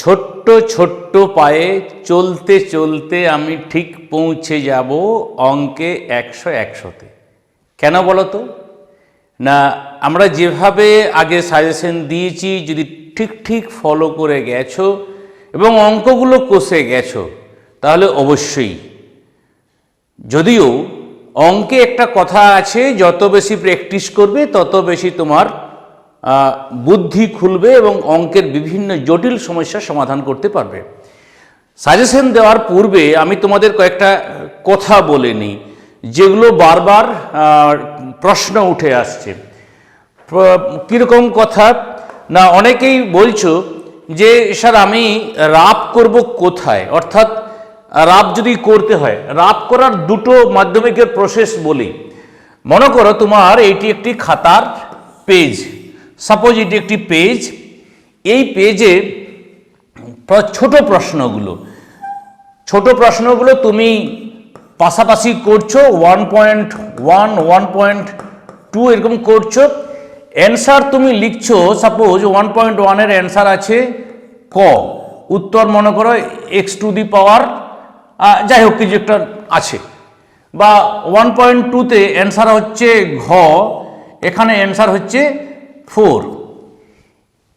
ছোট্ট ছোট্ট পায়ে চলতে চলতে আমি ঠিক পৌঁছে যাব অঙ্কে 100-100-তে। কেন বলো তো? না, আমরা যেভাবে আগে সাজেশন দিয়েছি, যদি ঠিক ঠিক ফলো করে গেছো এবং অঙ্কগুলো কষে গেছো তাহলে অবশ্যই। যদিও অঙ্কে একটা কথা আছে, যত বেশি প্র্যাকটিস করবে তত বেশি তোমার বুদ্ধি খুলবে এবং অঙ্কের বিভিন্ন জটিল সমস্যার সমাধান করতে পারবে। সাজেশন দেওয়ার পূর্বে আমি তোমাদের কয়েকটা কথা বলে নিই, যেগুলো বারবার প্রশ্ন উঠে আসছে। কীরকম কথা? না, অনেকেই বলছো যে স্যার আমি রাফ করব কোথায়, অর্থাৎ রাফ যদি করতে হয়, রাফ করার দুটো মাধ্যমিকের প্রসেস বলি। মনে করো তোমার এইটি একটি খাতার পেজ, সাপোজ এটি একটি পেজ। এই পেজে ছোট প্রশ্নগুলো তুমি পাশাপাশি করছো, 1.1, 1.2 এরকম করছো। অ্যান্সার তুমি লিখছো, সাপোজ 1.1-এর অ্যান্সার আছে ক, উত্তর মনে করো x⁴, যাই হোক কিছু একটা আছে, বা 1.2-তে অ্যান্সার হচ্ছে ঘ, এখানে অ্যান্সার হচ্ছে 4।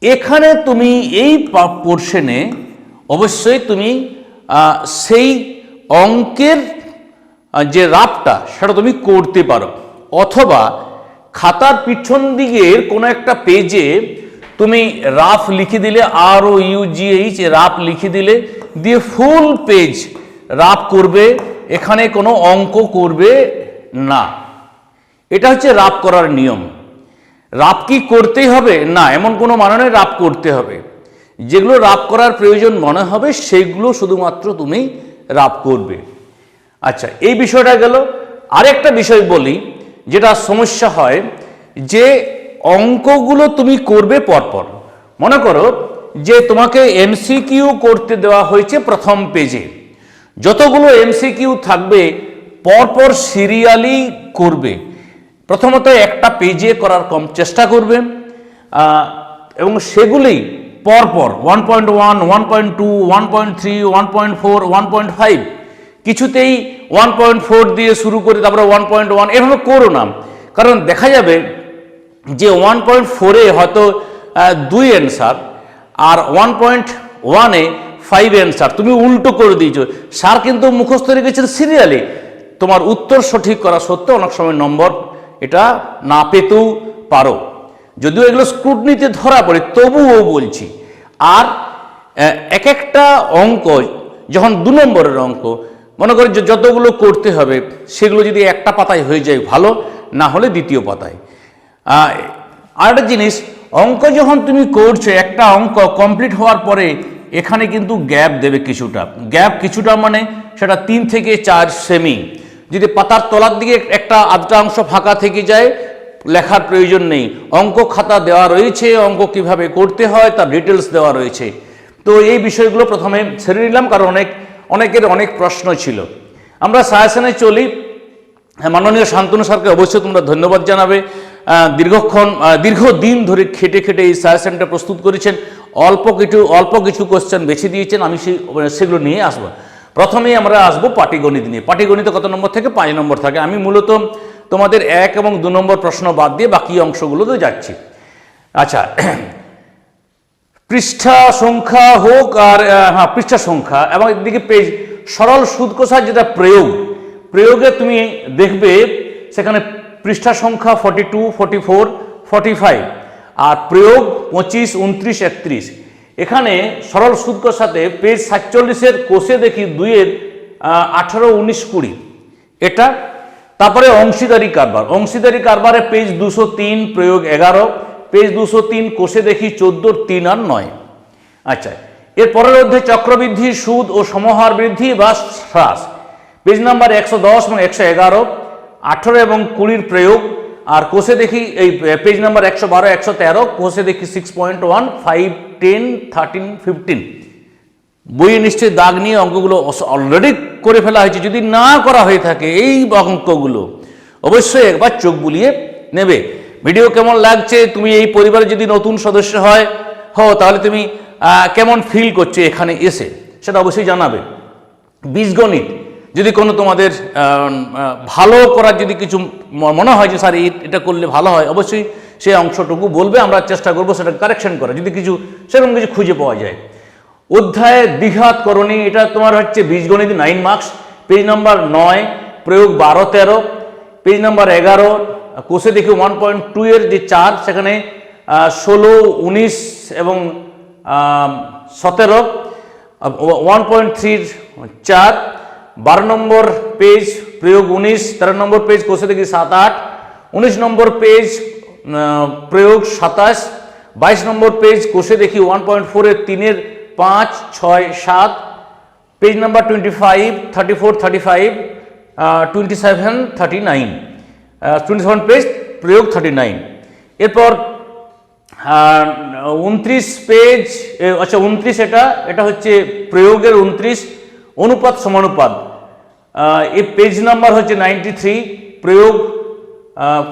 এখানে তুমি এই পোর্শনে অবশ্যই তুমি সেই অঙ্কের যে রাফটা সেটা তুমি করতে পারো, অথবা খাতার পিছন দিকের কোনো একটা পেজে তুমি রাফ লিখে দিলে, ROUGH রাফ লিখে দিলে, দিয়ে ফুল পেজ রাফ করবে, এখানে কোনো অঙ্ক করবে না। এটা হচ্ছে রাফ করার নিয়ম। রাফ কি করতেই হবে? না, এমন কোনো মানে নয় রাফ করতে হবে। যেগুলো রাফ করার প্রয়োজন মনে হবে সেগুলো শুধুমাত্র তুমি রাফ করবে। আচ্ছা, এই বিষয়টা গেল। আরেকটা বিষয় বলি, যেটা সমস্যা হয়, যে অঙ্কগুলো তুমি করবে পরপর। মনে করো যে তোমাকে MCQ করতে দেওয়া হয়েছে প্রথম পেজে, যতগুলো MCQ থাকবে পরপর সিরিয়ালি করবে। প্রথমত একটা পেজে করার চেষ্টা করবে এবং সেগুলি পরপর 1.1, 1.2, 1.3, 1.4, 1.5, কিছুতেই 1.4 দিয়ে শুরু করে তারপরে 1.1 এভাবে করো না। কারণ দেখা যাবে যে 1.4-এ হয়তো 2 অ্যান্সার আর 1.1-এ 5 অ্যান্সার, তুমি উল্টো করে দিয়েছো। স্যার কিন্তু মুখস্থ রেখেছেন সিরিয়ালি, তোমার উত্তর সঠিক করা সত্ত্বেও অনেক সময় নম্বর এটা না পেতেও পারো। যদিও এগুলো স্ক্রুটনিতে ধরা পড়ে, তবুও বলছি। আর এক একটা অঙ্ক যখন 2 নম্বরের অঙ্ক, মনে করি যতগুলো করতে হবে সেগুলো যদি একটা পাতায় হয়ে যায় ভালো, না হলে দ্বিতীয় পাতায়। আরেকটা জিনিস, অঙ্ক যখন তুমি করছো, একটা অঙ্ক কমপ্লিট হওয়ার পরে এখানে কিন্তু গ্যাপ দেবে কিছুটা, মানে সেটা 3 থেকে 4 সেমি। যদি পাতার তলার দিকে একটা আধটা অংশ ফাঁকা থেকে যায়, লেখার প্রয়োজন নেই। অঙ্ক খাতা দেওয়া রয়েছে, অঙ্ক কিভাবে করতে হয় তার ডিটেলস দেওয়া রয়েছে। তো এই বিষয়গুলো প্রথমে ছেড়ে নিলাম, কারণ অনেকের অনেক প্রশ্ন ছিল। আমরা সাজেশনে চলি। মাননীয় শান্তনু স্যারকে অবশ্যই তোমরা ধন্যবাদ জানাবে। দীর্ঘদিন ধরে খেটে এই সাজেশনটা প্রস্তুত করেছেন। অল্প কিছু কোশ্চেন বেছে দিয়েছেন, আমি সেগুলো নিয়ে আসবো। প্রথমেই আমরা আসবো পাটিগণিত নিয়ে। পাটিগণিত কত নম্বর থেকে? 5 নম্বর থাকে। আমি মূলত তোমাদের 1 এবং 2 নম্বর প্রশ্ন বাদ দিয়ে বাকি অংশগুলোতে যাচ্ছি। আচ্ছা, পৃষ্ঠা সংখ্যা হোক আর পৃষ্ঠা সংখ্যা এবং এদিকে পেজ, সরল সুদ কষার যেটা প্রয়োগে তুমি দেখবে সেখানে পৃষ্ঠা সংখ্যা 42, 44, 45 আর প্রয়োগ 25, 29, 31। এখানে সরল সুদ কষাতে পেজ 47-এর কোষে দেখি 2-এর 18, 19, 20 এটা। তারপরে অংশীদারি কারবারে পেজ 203, প্রয়োগ 11, পেজ 203 কোষে দেখি 14, 3 আর 9। আচ্ছা, এর পরের অধ্যায় চক্রবৃদ্ধি, সুদ ও সমহার বৃদ্ধি বা হ্রাস, পেজ নাম্বার 110 এবং 111, 18 এবং 20 প্রয়োগ। আর কোষে দেখি এই পেজ নাম্বার 112, 113 কোষে দেখি 6.1, 5, 10, 13, 15। বইয়ে নিশ্চয়ই দাগ নিয়ে অঙ্কগুলো অলরেডি করে ফেলা হয়েছে। যদি না করা হয়ে থাকে এই অঙ্কগুলো অবশ্যই একবার চোখ বুলিয়ে নেবে। ভিডিও কেমন লাগছে? তুমি এই পরিবারে যদি নতুন সদস্য হও তাহলে তুমি কেমন ফিল করছে এখানে এসে, সেটা অবশ্যই জানাবে। বীজগণিত যদি কোনো তোমাদের ভালো করার যদি কিছু মনে হয় যে স্যার এটা করলে ভালো হয়, অবশ্যই সেই অংশটুকু বলবে, আমরা চেষ্টা করবো সেটা কারেকশন করা যদি কিছু সেরকম কিছু খুঁজে পাওয়া যায়। অধ্যায়ে দ্বিঘাত করণী, এটা তোমার হচ্ছে বীজগণিত 9 মার্কস, পেজ নাম্বার 9, প্রয়োগ 12-13, পেজ নাম্বার 11, কোষে দেখি 1.2 এর যে 4 সেখানে 16, 19 এবং 17, 1.3 4, 12 নম্বর পেজ প্রয়োগ 19, 13 নম্বর পেজ কোষে দেখি 7-8, 19 নম্বর পেজ প্রয়োগ 27, 22 নম্বর পেজ কোষে দেখি 1.4 এর 3 এর 5, 6, 7, পেজ নাম্বার 25, 34, 35, 27, 39, 27 পেজ প্রয়োগ 39। এরপর 29 পেজ, আচ্ছা 29 এটা হচ্ছে প্রয়োগের 29, অনুপাত সমানুপাত, এই পেজ নাম্বার হচ্ছে 93, প্রয়োগ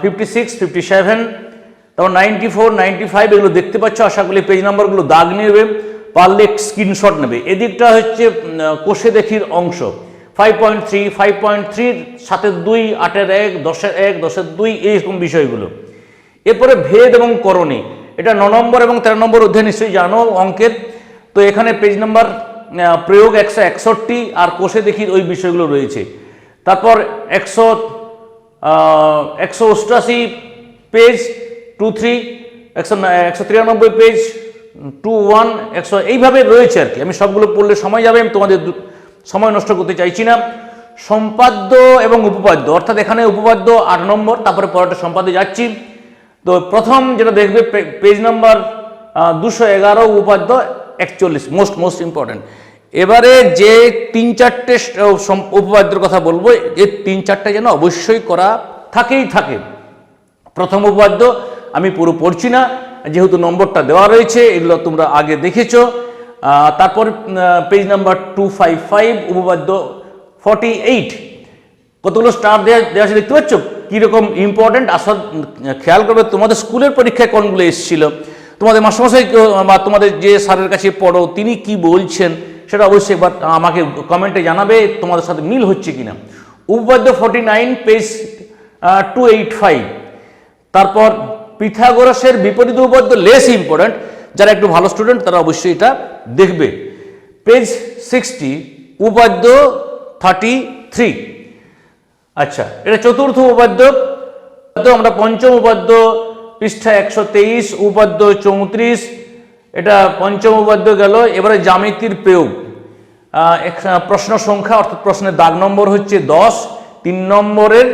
56, 57, তারপর 94, 95 এগুলো দেখতে পাচ্ছ। আশা করি পেজ নাম্বারগুলো দাগ নেবে, পারলে স্ক্রিনশট নেবে। এদিকটা হচ্ছে কোষে দেখির অংশ, 5.3, 5.3 7-এর 2, 8-এর 1, 10-এর 1, 10-এর 2 এইরকম বিষয়গুলো। এরপরে ভেদ এবং করণী, এটা 9 নম্বর এবং 13 নম্বর অধ্যায় নিশ্চয়ই জানো অঙ্কের। তো এখানে পেজ নাম্বার প্রয়োগ 161 আর কোষে দেখির ওই বিষয়গুলো রয়েছে। তারপর 188 পেজ 23, 193 পেজ 21, 100 এইভাবে রয়েছে আর কি। আমি সবগুলো পড়লে সময় যাবে, আমি তোমাদের সময় নষ্ট করতে চাইছি না। সম্পাদ্য এবং উপপাদ্য, অর্থাৎ এখানে উপপাদ্য 8 নম্বর, তারপরে পরেরটা সম্পাদ্যে যাচ্ছি। তো প্রথম যেটা দেখবে পেজ নাম্বার 211, উপপাদ্য 41, মোস্ট ইম্পর্টেন্ট। এবারে যে 3-4টে উপপাদ্যের কথা বলবো, এই 3-4টে যেন অবশ্যই করা থাকে। প্রথম উপপাদ্য আমি পুরো পড়ছি না, যেহেতু নম্বরটা দেওয়া রয়েছে, এগুলো তোমরা আগে দেখেছো। তারপর পেজ নাম্বার 255, উপপাদ্য 48, কতগুলো স্টার দেওয়া আছে দেখতে পাচ্ছ, কীরকম ইম্পর্টেন্ট। আসল খেয়াল করবে তোমাদের স্কুলের পরীক্ষায় কোনগুলো এসেছিল, তোমাদের মাস্টারমশাই বা তোমাদের যে স্যারের কাছে পড়ো তিনি কি বলছেন, সেটা অবশ্যই একবার আমাকে কমেন্টে জানাবে তোমাদের সাথে মিল হচ্ছে কিনা। উপপাদ্য 49, পেজ 285। তারপর পিথাগোরাসের বিপরীত উপপাদ্য লেস ইম্পর্টেন্ট, যারা একটু ভালো স্টুডেন্ট তারা অবশ্যই এটা দেখবে। পেজ 60, উপপাদ্য 33। আচ্ছা, এটা চতুর্থ উপপাদ্য। আমরা পঞ্চম উপপাদ্য পৃষ্ঠা 123, উপপাদ্য 34, এটা পঞ্চম উপপাদ্য গেল। এবারে জ্যামিতির প্রয়োগ, প্রশ্ন সংখ্যা অর্থাৎ প্রশ্নের দাগ নম্বর হচ্ছে 10, 3 নম্বরের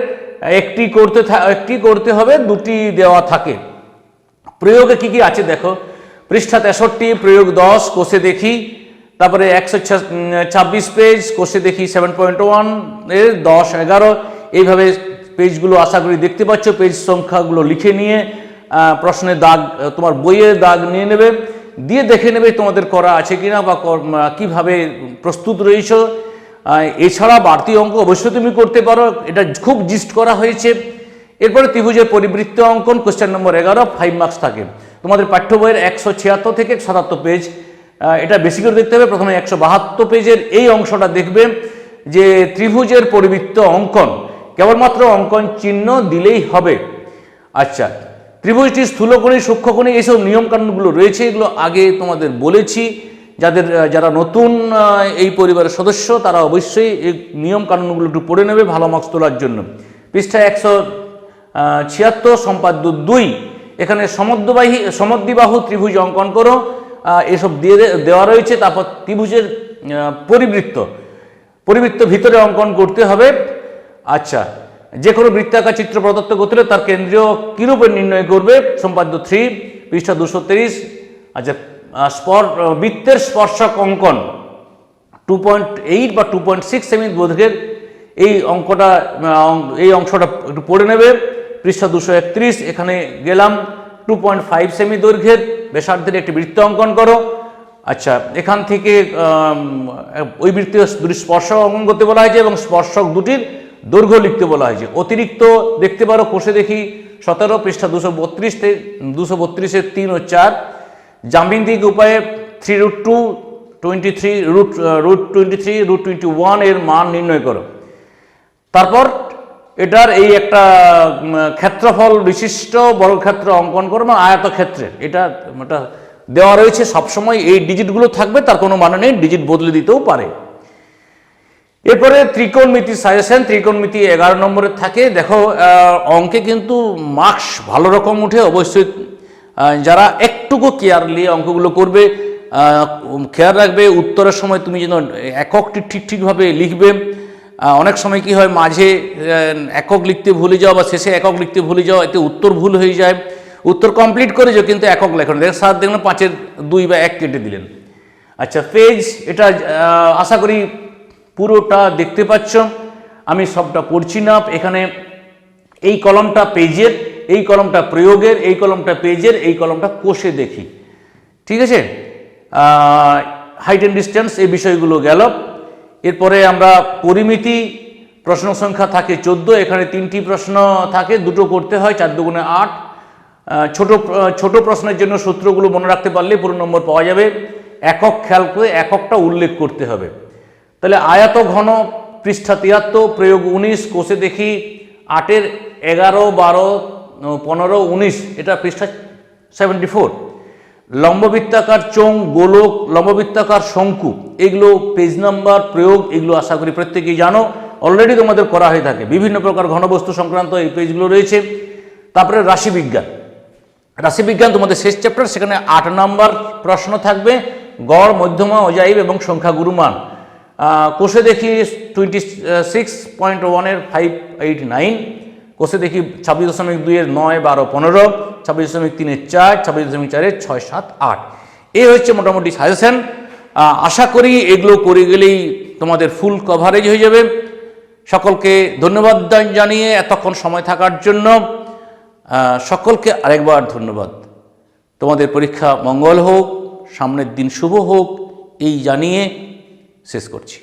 একটি করতে হবে, 2টি দেওয়া থাকে। প্রয়োগে কি কি আছে দেখো, পৃষ্ঠা 63, প্রয়োগ 10, কোষে দেখি। তারপরে 126 পেজ, কোষে দেখি 7.1 এর 10, 11, এইভাবে পেজগুলো আশা করি দেখতে পাচ্ছ। পেজ সংখ্যাগুলো লিখে নিয়ে প্রশ্নের দাগ তোমার বইয়ের দাগ নিয়ে নেবে, দিয়ে দেখে নেবে তোমাদের করা আছে কিনা বা কিভাবে প্রস্তুত রয়েছ। এছাড়া বাড়তি অঙ্ক অবশ্যই তুমি করতে পারো, এটা খুব জিস্ট করা হয়েছে। এরপরে ত্রিভুজের পরিবৃত্ত অঙ্কন, কোশ্চেন নম্বর 11, 5 মার্কস থাকে। তোমাদের পাঠ্য বইয়ের 176 থেকে 77 পেজ, এটা বেশি করে দেখতে হবে। প্রথমে 172 পেজের এই অংশটা দেখবে যে ত্রিভুজের পরিবৃত্ত অঙ্কন, কেবলমাত্র অঙ্কন চিহ্ন দিলেই হবে। আচ্ছা, ত্রিভুজটি স্থূলকোণী, সূক্ষ্মকোণী, এইসব নিয়মকানুনগুলো রয়েছে, এগুলো আগে তোমাদের বলেছি। যারা নতুন এই পরিবারের সদস্য তারা অবশ্যই এই নিয়মকানুনগুলো একটু পড়ে নেবে ভালো মার্কস তোলার জন্য। পৃষ্ঠা 176, সম্পাদ্য 2, এখানে সমদ্বিবাহু ত্রিভুজ অঙ্কন করো, এসব দেওয়া রয়েছে। তারপর ত্রিভুজের পরিবৃত্ত ভিতরে অঙ্কন করতে হবে। আচ্ছা, যে কোনো বৃত্তাকার চিত্র প্রদত্ত করতে হলে তার কেন্দ্রীয় কিরূপে নির্ণয় করবে, সম্পাদ্য 3, পৃষ্ঠা 223। আচ্ছা, বৃত্তের স্পর্শক অঙ্কন 2.8 বা 2.6 সেমি দৈর্ঘ্যের এই অংশটা একটু পড়ে নেবে। পৃষ্ঠা 231, এখানে গেলাম 2.5 সেমি দৈর্ঘ্যের ব্যাসার্ধের একটি বৃত্ত অঙ্কন করো। আচ্ছা, এখান থেকে ওই বৃত্তীয় দুটি স্পর্শক অঙ্কন করতে বলা হয়েছে এবং স্পর্শক দুটির দৈর্ঘ্য লিখতে বলা হয়েছে। অতিরিক্ত দেখতে পারো কোষে দেখি 17, পৃষ্ঠা 232 থেকে 232-এর 3 ও 4। জ্যামিতিক উপায়ে 3√2, 23, √23, এর মান নির্ণয় করো। তারপর এটার এই একটা ক্ষেত্রফল বিশিষ্ট বর্গক্ষেত্র অঙ্কন করো, বা আয়তক্ষেত্রের এটা দেওয়া রয়েছে। সবসময় এই ডিজিটগুলো থাকবে, তার কোনো মানে নেই, ডিজিট বদলে দিতেও পারে। এরপরে ত্রিকোণমিতি সাজেশন, ত্রিকোণমিতি 11 নম্বরের থাকে। দেখো অঙ্কে কিন্তু মার্কস ভালো রকম উঠে, অবশ্যই যারা একটুকু কেয়ারলি অঙ্কগুলো করবে, খেয়াল রাখবে উত্তরের সময় তুমি যেন এককটি ঠিকভাবে লিখবে। অনেক সময় কি হয়, মাঝে একক লিখতে ভুলে যাও বা শেষে একক লিখতে ভুলে যাও, এতে উত্তর ভুল হয়ে যায়। উত্তর কমপ্লিট করেছো কিন্তু একক লেখো না, স্যার দেখলেন 5-এর 2 বা 1 কেটে দিলেন। আচ্ছা, পেজ, এটা আশা করি পুরোটা দেখতে পাচ্ছ, আমি সবটা পড়ছি না। এখানে এই কলমটা পেজের, এই কলমটা প্রয়োগের, এই কলমটা পেজের, এই কলমটা কোষে দেখি, ঠিক আছে। হাইট অ্যান্ড ডিস্টেন্স এই বিষয়গুলো গেল। এরপরে আমরা পরিমিতি, প্রশ্ন সংখ্যা থাকে 14, এখানে 3টি প্রশ্ন থাকে, 2টো করতে হয়, 4 দুগুণে 8। ছোট প্রশ্নের জন্য সূত্রগুলো মনে রাখতে পারলে পুরো নম্বর পাওয়া যাবে। একক খেয়াল করে এককটা উল্লেখ করতে হবে। তাহলে আয়ত ঘন, পৃষ্ঠা 73, প্রয়োগ 19, কোষে দেখি 8-এর 11, 12, 15, 19, এটা পৃষ্ঠা 74। লম্ববৃত্তাকার চোঙ, গোলক, লম্ববৃত্তাকার শঙ্কু, এগুলো পেজ নাম্বার, প্রয়োগ, এগুলো আশা করি প্রত্যেকেই জানো, অলরেডি তোমাদের করা হয়ে থাকে। বিভিন্ন প্রকার ঘনবস্তু সংক্রান্ত এই পেজগুলো রয়েছে। তারপরে রাশিবিজ্ঞান, রাশিবিজ্ঞান তোমাদের শেষ চ্যাপ্টার, সেখানে 8 নাম্বার প্রশ্ন থাকবে, গড়, মধ্যমা, অজাইব এবং সংখ্যাগুরু মান। কোষে দেখি 26.1-এর 5, 8, 9, কোষে দেখি 26.2-এর 9, 12, 15, 26.3-এর 4, 26.4-এর 6, 7, 8। এই হচ্ছে মোটামুটি সাজেশন। আশা করি এগুলো করে গেলেই তোমাদের ফুল কভারেজ হয়ে যাবে। সকলকে ধন্যবাদ জানিয়ে এতক্ষণ সময় থাকার জন্য সকলকে আরেকবার ধন্যবাদ। তোমাদের পরীক্ষা মঙ্গল হোক, সামনের দিন শুভ হোক, এই জানিয়ে শেষ করছি।